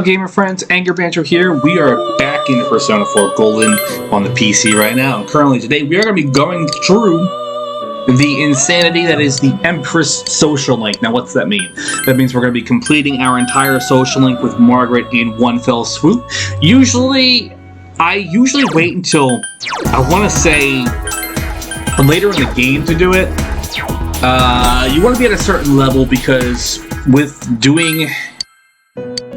Gamer friends, Anger Banter here. We are back in Persona 4 Golden on the PC right now. And currently today we are going to be going through the insanity that is the Empress social link. Now what's that mean? That means we're going to be completing our entire social link with Margaret in one fell swoop. I usually wait until, I want to say, later in the game to do it. You want to be at a certain level because with doing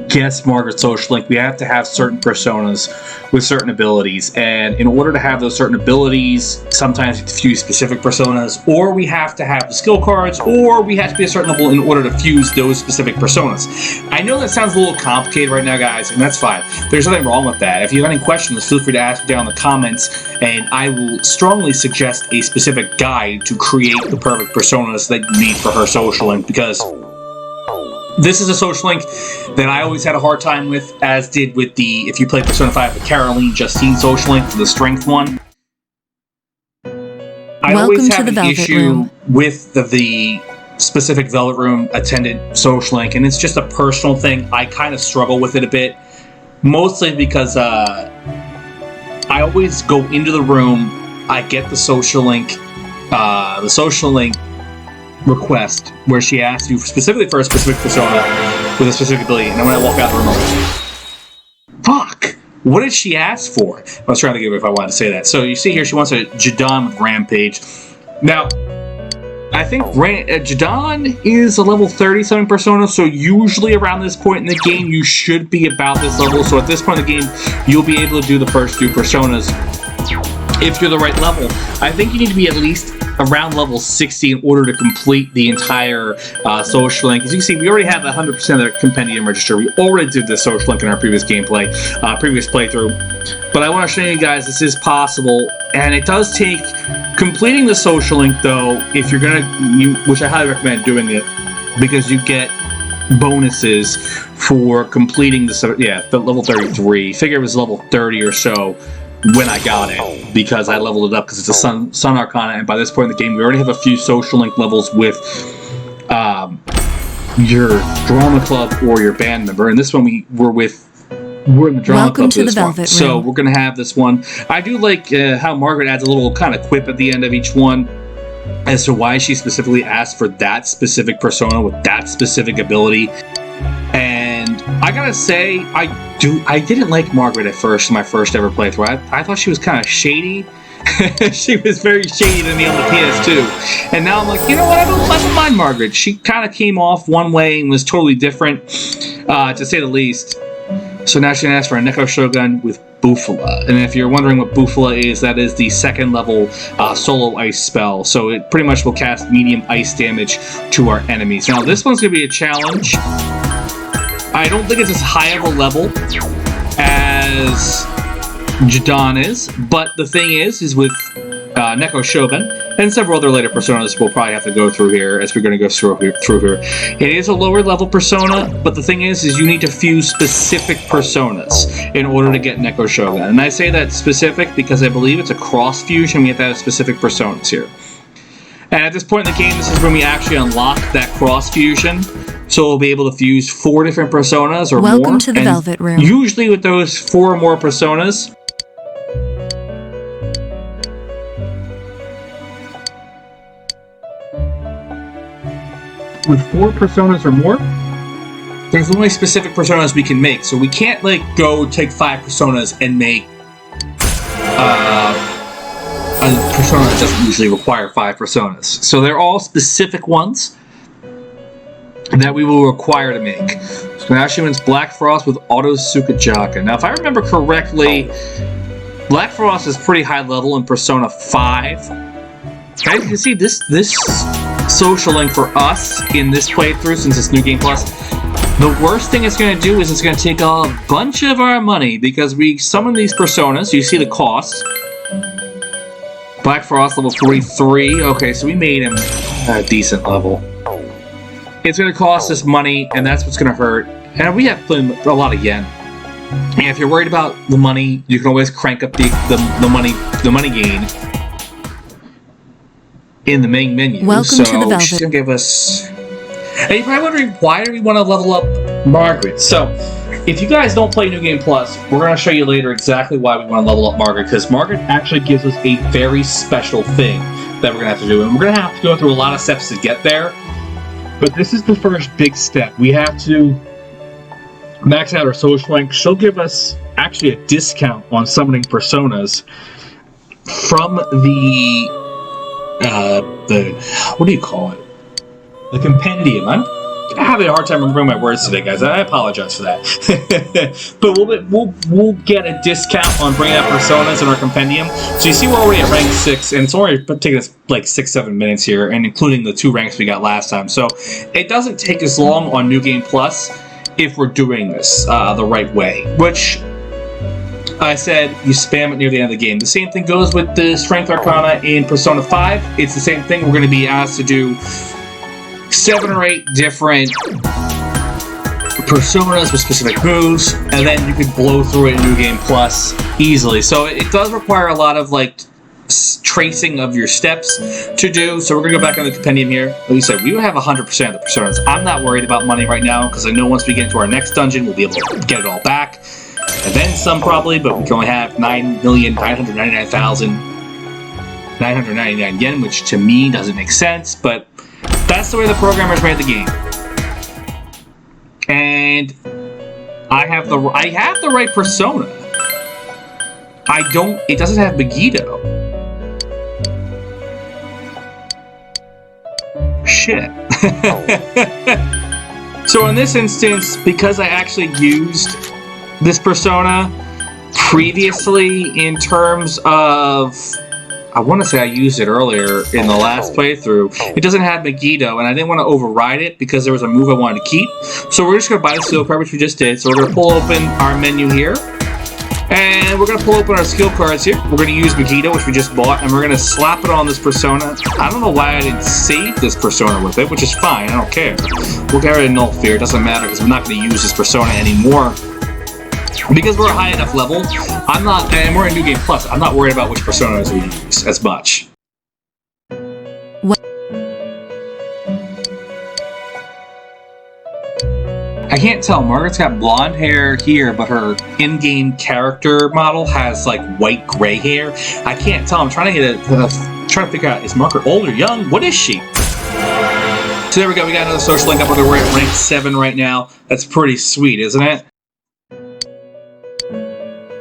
Guess Margaret social link, we have to have certain personas with certain abilities, and in order to have those certain abilities, sometimes we have to fuse specific personas, or we have to have the skill cards, or we have to be a certain level in order to fuse those specific personas. I know that sounds a little complicated right now, guys, and that's fine. There's nothing wrong with that. If you have any questions, feel free to ask down in the comments, and I will strongly suggest a specific guide to create the perfect personas that you need for her social link, because this is a social link that I always had a hard time with, as did with the, if you play Persona 5, the Caroline Justine social link, the strength one. I always have an issue with the specific Velvet Room attendant social link, and it's just a personal thing. I kind of struggle with it a bit, mostly because I always go into the room, I get the social link request where she asks you specifically for a specific persona with a specific ability, and then when I walk out the room, I'm like, fuck, what did she ask for? I was trying to give her if I wanted to say that. So you see here, she wants a Jadon with Rampage. Now, I think Jadon is a level 30 something persona, so usually around this point in the game, you should be about this level. So at this point in the game, you'll be able to do the first two personas if you're the right level. I think you need to be at least around level 60 in order to complete the entire social link. As you can see, we already have 100% of the compendium register. We already did this social link in our previous gameplay, previous playthrough. But I want to show you guys this is possible, and it does take completing the social link though. If you're gonna, which I highly recommend doing it, because you get bonuses for completing the level 33. Figure it was level 30 or so when I got it, because I leveled it up because it's a Sun Arcana, and by this point in the game we already have a few social link levels with your drama club or your band member, and this one we're in the drama club for this one. So we're gonna have this one. I do like how Margaret adds a little kind of quip at the end of each one as to why she specifically asked for that specific persona with that specific ability. And I gotta say, I didn't like Margaret at first in my first ever playthrough. I thought she was kind of shady. She was very shady to me on the PS2. And now I'm like, you know what, I don't mind Margaret. She kind of came off one way and was totally different, to say the least. So now she's gonna ask for a Neko Shogun with Bufala. And if you're wondering what Bufala is, that is the second level solo ice spell. So it pretty much will cast medium ice damage to our enemies. Now this one's gonna be a challenge. I don't think it's as high of a level as Jadon is, but the thing is with Neko Shogun and several other later personas we'll probably have to go through here as we're going to go through here. It is a lower level persona, but the thing is you need to fuse specific personas in order to get Neko Shogun. And I say that specific because I believe it's a cross fusion. We have to have specific personas here. And at this point in the game, this is when we actually unlock that cross fusion. So we'll be able to fuse 4 different personas or more. Welcome to the Velvet Room. Usually with those 4 or more personas, with 4 personas or more, there's only specific personas we can make. So we can't like go take 5 personas and make a persona that doesn't usually require 5 personas. So they're all specific ones that we will require to make. So now she wins Black Frost with Auto Sukajaka. Now if I remember correctly, Black Frost is pretty high level in Persona 5. As you can see, this social link for us in this playthrough, since it's New Game Plus, the worst thing it's going to do is it's going to take a bunch of our money, because we summon these personas. You see the cost. Black Frost level 43. Okay, so we made him a decent level. It's going to cost us money, and that's what's going to hurt. And we have a lot of yen. And if you're worried about the money, you can always crank up the money gain in the main menu. Welcome to the Velvet. She's going to give us... And you're probably wondering, why do we want to level up Margaret? So, If you guys don't play New Game Plus, we're going to show you later exactly why we want to level up Margaret, because Margaret actually gives us a very special thing that we're going to have to do, and we're going to have to go through a lot of steps to get there. But this is the first big step. We have to max out our social link. She'll give us actually a discount on summoning personas from the what do you call it? The compendium. I'm having a hard time remembering my words today, guys. I apologize for that. But we'll get a discount on bringing out personas in our compendium. So you see we're already at rank 6, and it's only taking us like 6-7 minutes here, and including the 2 ranks we got last time. So it doesn't take as long on New Game Plus if we're doing this the right way, which I said you spam it near the end of the game. The same thing goes with the Strength Arcana in Persona 5. It's the same thing. We're going to be asked to do 7 or 8 different personas with specific moves, and then you can blow through it in New Game Plus easily. So it does require a lot of like tracing of your steps to do. So we're going to go back on the compendium here. Like you said, we would have 100% of the personas. I'm not worried about money right now, because I know once we get into our next dungeon, we'll be able to get it all back. And then some probably, but we can only have 9,999,999 yen, which to me doesn't make sense, but that's the way the programmers made the game. And I have the right persona. It doesn't have Megiddo. Shit. So in this instance, because I actually used this persona previously in terms of, I want to say I used it earlier in the last playthrough, it doesn't have Megiddo, and I didn't want to override it because there was a move I wanted to keep. So we're just going to buy the skill card, which we just did. So we're going to pull open our menu here, and we're going to pull open our skill cards here. We're going to use Megiddo, which we just bought, and we're going to slap it on this persona. I don't know why I didn't save this persona with it, which is fine. I don't care. We'll get rid of Null Fear. It doesn't matter because we're not going to use this persona anymore. Because we're a high enough level, and we're in New Game Plus, I'm not worried about which personas we use as much. I can't tell. Margaret's got blonde hair here, but her in-game character model has like white gray hair. I can't tell. I'm trying to figure out, is Margaret old or young? What is she? So there we go. We got another social link up. We're at rank 7 right now. That's pretty sweet, isn't it?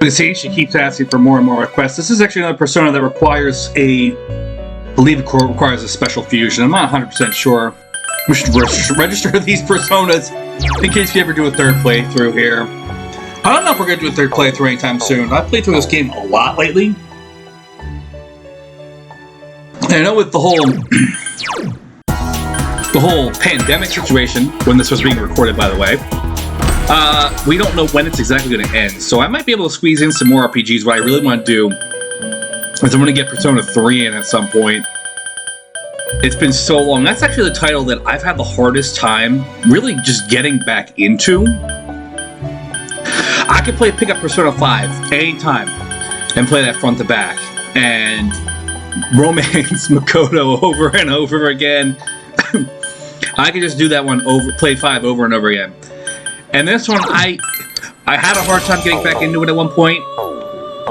You see, she keeps asking for more and more requests. This is actually another persona that requires I believe it requires a special fusion. I'm not 100% sure. We should register these personas in case you ever do a 3rd playthrough here. I don't know if we're going to do a 3rd playthrough anytime soon. I've played through this game a lot lately. And I know with the whole pandemic situation, when this was being recorded, by the way, we don't know when it's exactly going to end, so I might be able to squeeze in some more RPGs. What I really want to do is I'm going to get Persona 3 in at some point. It's been so long. That's actually the title that I've had the hardest time really just getting back into. I could pick up Persona 5 anytime and play that front to back and romance Makoto over and over again. I could just do that one play 5 over and over again. And this one, I had a hard time getting back into it at one point,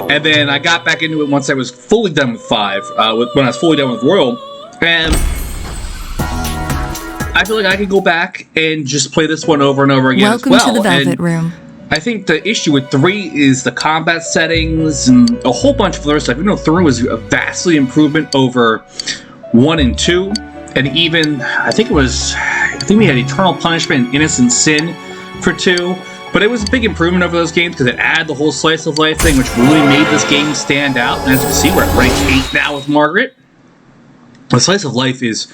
and then I got back into it once I was fully done with 5, when I was fully done with Royal, and I feel like I could go back and just play this one over and over again as well. Welcome to the Velvet Room. I think the issue with 3 is the combat settings and a whole bunch of other stuff. You know, 3 was a vastly improvement over 1 and 2, and even, I think we had Eternal Punishment and Innocent Sin for 2, but it was a big improvement over those games because it added the whole slice of life thing, which really made this game stand out. And as you can see, we're at rank 8 now with Margaret. The slice of life is...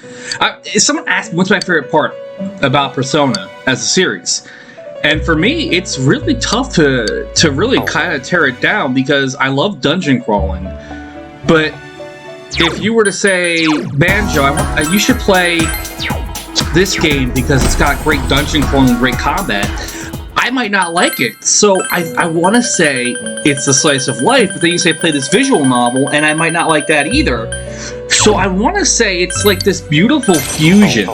someone asked me what's my favorite part about Persona as a series. And for me, it's really tough to really kind of tear it down because I love dungeon crawling. But if you were to say, Banjo, you should play this game because it's got great dungeon crawling and great combat, I might not like it. So I want to say it's a slice of life, but then you say play this visual novel, and I might not like that either. So I want to say it's like this beautiful fusion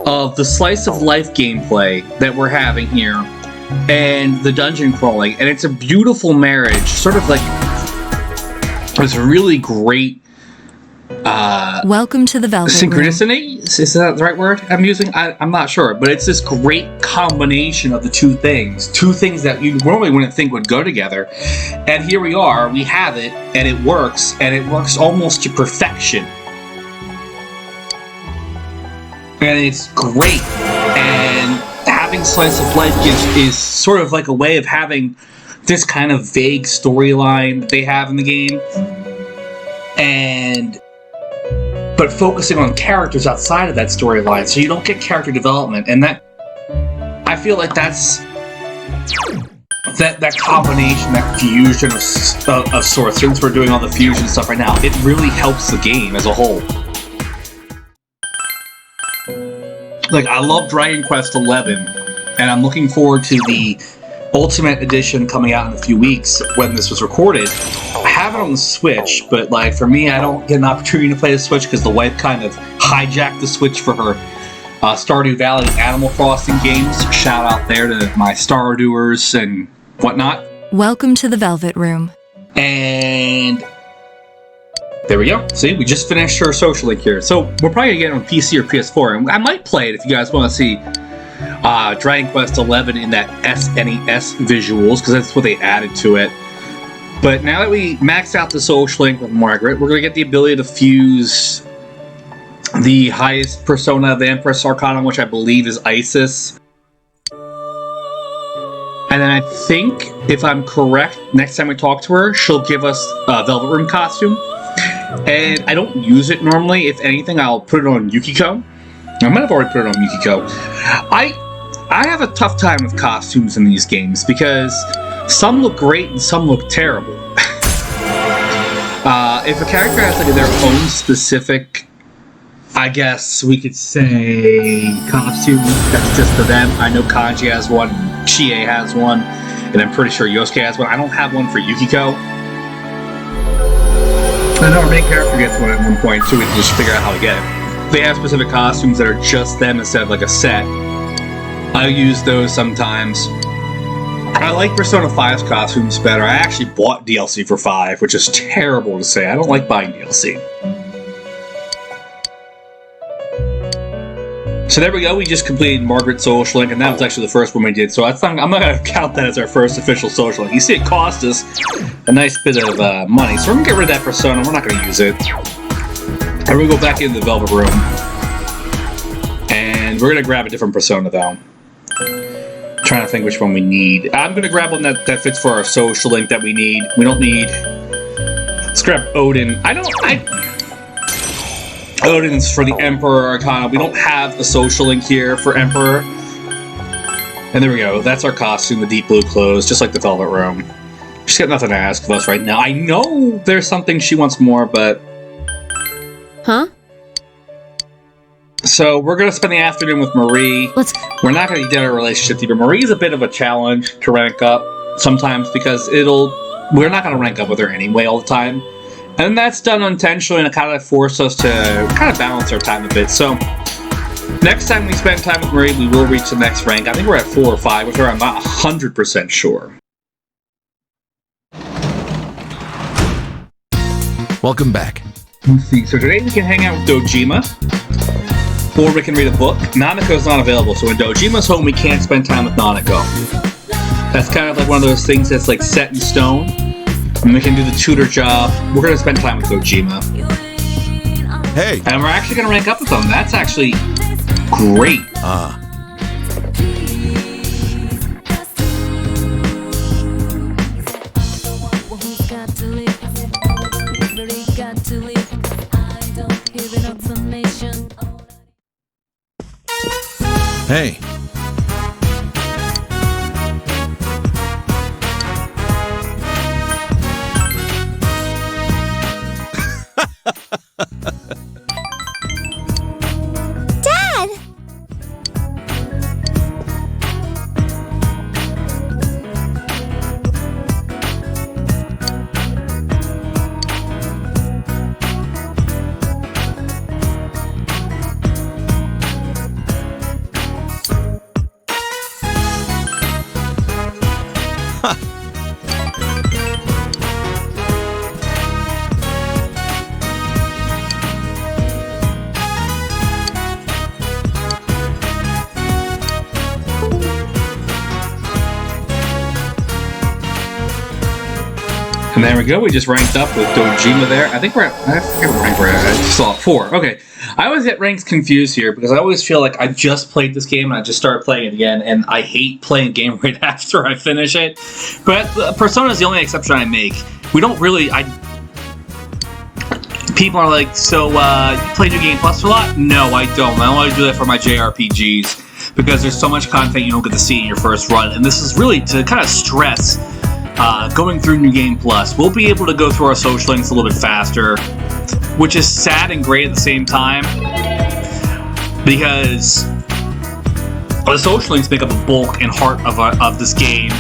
of the slice of life gameplay that we're having here and the dungeon crawling, and it's a beautiful marriage, sort of like it's really great. Welcome to the Velvet synchronicity? Room. Is that the right word I'm using? I'm not sure, but it's this great combination of the two things that you normally wouldn't think would go together, and here we are, we have it, and it works almost to perfection, and it's great. And having slice of life is sort of like a way of having this kind of vague storyline that they have in the game, but focusing on characters outside of that storyline, so you don't get character development. And that, I feel like that's that combination, that fusion of sorts. Since we're doing all the fusion stuff right now, it really helps the game as a whole. Like, I love Dragon Quest XI, and I'm looking forward to the Ultimate Edition coming out in a few weeks when this was recorded. I have it on the Switch, but like for me, I don't get an opportunity to play the Switch because the wife kind of hijacked the Switch for her Stardew Valley Animal Crossing games. Shout out there to my Stardewers and whatnot. Welcome to the Velvet Room. And there we go. See, we just finished our social link here. So we're probably gonna get it on PC or PS4, and I might play it if you guys want to see Dragon Quest XI in that SNES visuals, because that's what they added to it. But now that we maxed out the social link with Margaret, we're going to get the ability to fuse the highest persona of the Empress Arcanum, which I believe is Isis. And then I think, if I'm correct, next time we talk to her, she'll give us a Velvet Room costume. And I don't use it normally. If anything, I'll put it on Yukiko. I might have already put it on Yukiko. I have a tough time with costumes in these games because some look great and some look terrible. If a character has like their own specific, I guess we could say, costume that's just for them. I know Kanji has one, Chie has one, and I'm pretty sure Yosuke has one. I don't have one for Yukiko. I know our main character gets one at one point too. We can just figure out how to get it. They have specific costumes that are just them instead of like a set. I use those sometimes. I like Persona 5's costumes better. I actually bought DLC for 5, which is terrible to say. I don't like buying DLC. So there we go. We just completed Margaret's social link, and that was actually the first one we did. So I'm not going to count that as our first official social link. You see, it cost us a nice bit of money. So we're going to get rid of that Persona. We're not going to use it. And we're going to go back into the Velvet Room. And we're going to grab a different Persona, though. Trying to think which one we need. I'm going to grab one that fits for our social link that we need. We don't need... Let's grab Odin. Odin's for the Emperor Arcana. We don't have a social link here for Emperor. And there we go. That's our costume, the deep blue clothes, just like the Velvet Room. She's got nothing to ask of us right now. I know there's something she wants more, but... Huh? So we're going to spend the afternoon with Marie. We're not going to get our relationship deeper. Marie's a bit of a challenge to rank up sometimes because we're not going to rank up with her anyway all the time. And that's done intentionally to kind of force us to kind of balance our time a bit. So next time we spend time with Marie, we will reach the next rank. I think we're at 4 or 5 with her. I'm not 100% sure. Welcome back. Let's see. So today we can hang out with Dojima. Or we can read a book. Nanako's not available, so when Dojima's home, we can't spend time with Nanako. That's kind of like one of those things that's like set in stone. And we can do the tutor job. We're going to spend time with Dojima. Hey! And we're actually going to rank up with them. That's actually great. Hey! Dad! And there we go. We just ranked up with Dojima there. I think we're at, I forget what rank we're at. I just saw 4. Okay. I always get ranks confused here because I always feel like I just played this game and I just started playing it again, and I hate playing a game right after I finish it. But Persona is the only exception I make. We don't really... People are like, so, you play New Game Plus a lot? No, I don't. I only do that for my JRPGs because there's so much content you don't get to see in your first run, and this is really to kind of stress going through New Game Plus. We'll be able to go through our social links a little bit faster, which is sad and great at the same time, because the social links make up the bulk and heart of this game.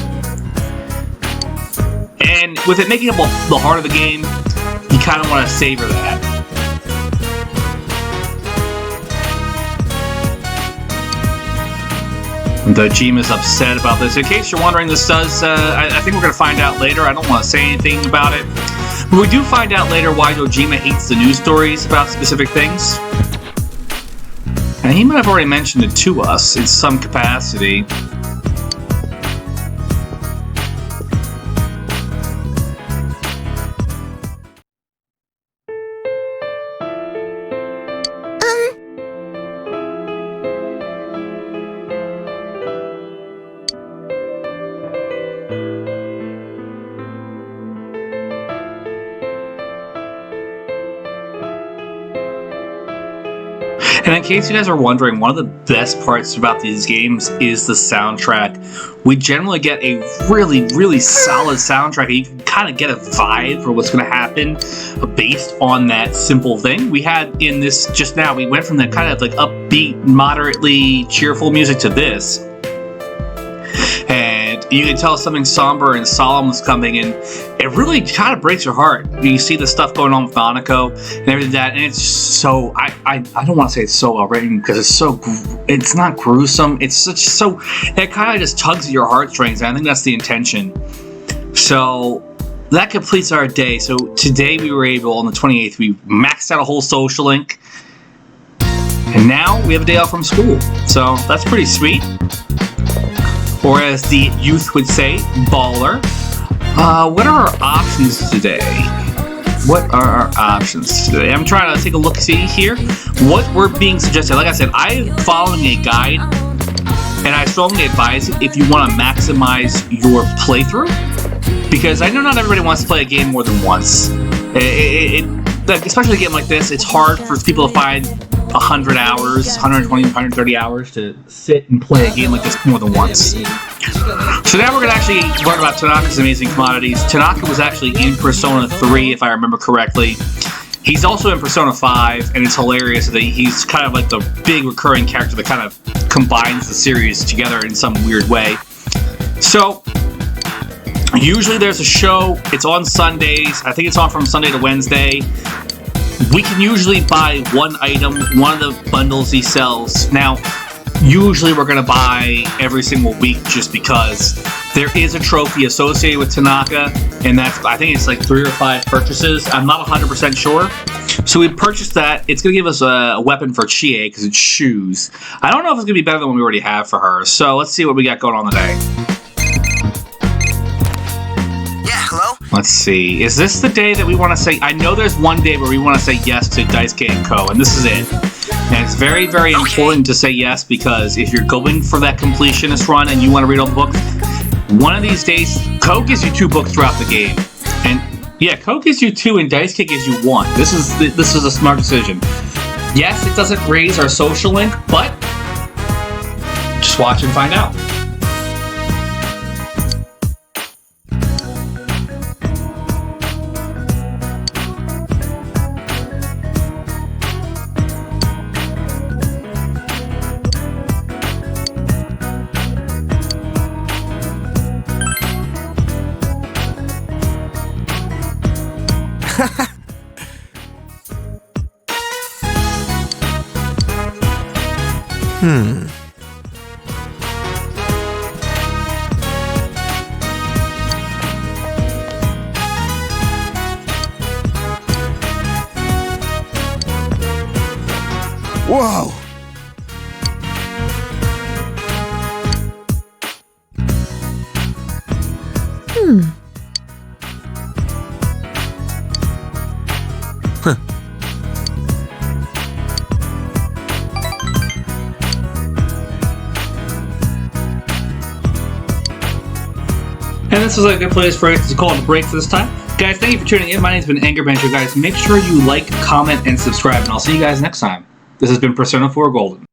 And with it making up the heart of the game, you kind of want to savor that. Dojima's upset about this. In case you're wondering, this does, I think we're going to find out later. I don't want to say anything about it. But we do find out later why Dojima hates the news stories about specific things. And he might have already mentioned it to us in some capacity. And in case you guys are wondering, one of the best parts about these games is the soundtrack. We generally get a really, really solid soundtrack, and you can kind of get a vibe for what's going to happen based on that simple thing. We had in this just now, we went from that kind of like upbeat, moderately cheerful music to this. And you can tell something somber and solemn is coming, and it really kind of breaks your heart. You see the stuff going on with Nanako and everything that, and it's so, I don't want to say it's so well written because it's not gruesome. It's it kind of just tugs at your heartstrings, and I think that's the intention. So that completes our day. So today we were able, on the 28th, we maxed out a whole social link, and now we have a day off from school. So that's pretty sweet. Or as the youth would say, baller. What are our options today? What are our options today? I'm trying to take a look, see here. What we're being suggested. Like I said, I'm following a guide, and I strongly advise it if you want to maximize your playthrough, because I know not everybody wants to play a game more than once. Especially a game like this, it's hard for people to find 100 hours, 120, 130 hours to sit and play a game like this more than once. So now we're going to actually learn about Tanaka's amazing commodities. Tanaka was actually in Persona 3, if I remember correctly. He's also in Persona 5, and it's hilarious that he's kind of like the big recurring character that kind of combines the series together in some weird way. So usually there's a show. It's on Sundays. I think it's on from Sunday to Wednesday. We can usually buy one item, one of the bundles he sells. Now, usually we're going to buy every single week just because there is a trophy associated with Tanaka, and I think it's like 3 or 5 purchases. I'm not 100% sure. So we purchased that. It's going to give us a weapon for Chie because it's shoes. I don't know if it's going to be better than what we already have for her. So let's see what we got going on today. Hello? Let's see. Is this the day that we want to say... I know there's one day where we want to say yes to Daisuke & Co., and this is it. And it's very, very important to say yes, because if you're going for that completionist run and you want to read all the books, one of these days, Co gives you 2 books throughout the game. And, yeah, Co gives you 2 and Daisuke gives you 1. This is a smart decision. Yes, it doesn't raise our social link, but just watch and find out. Whoa! And this was a good place for us to call it a break for this time. Guys, thank you for tuning in. My name's been Anger Banter. Guys, make sure you like, comment, and subscribe, and I'll see you guys next time. This has been Persona 4 Golden.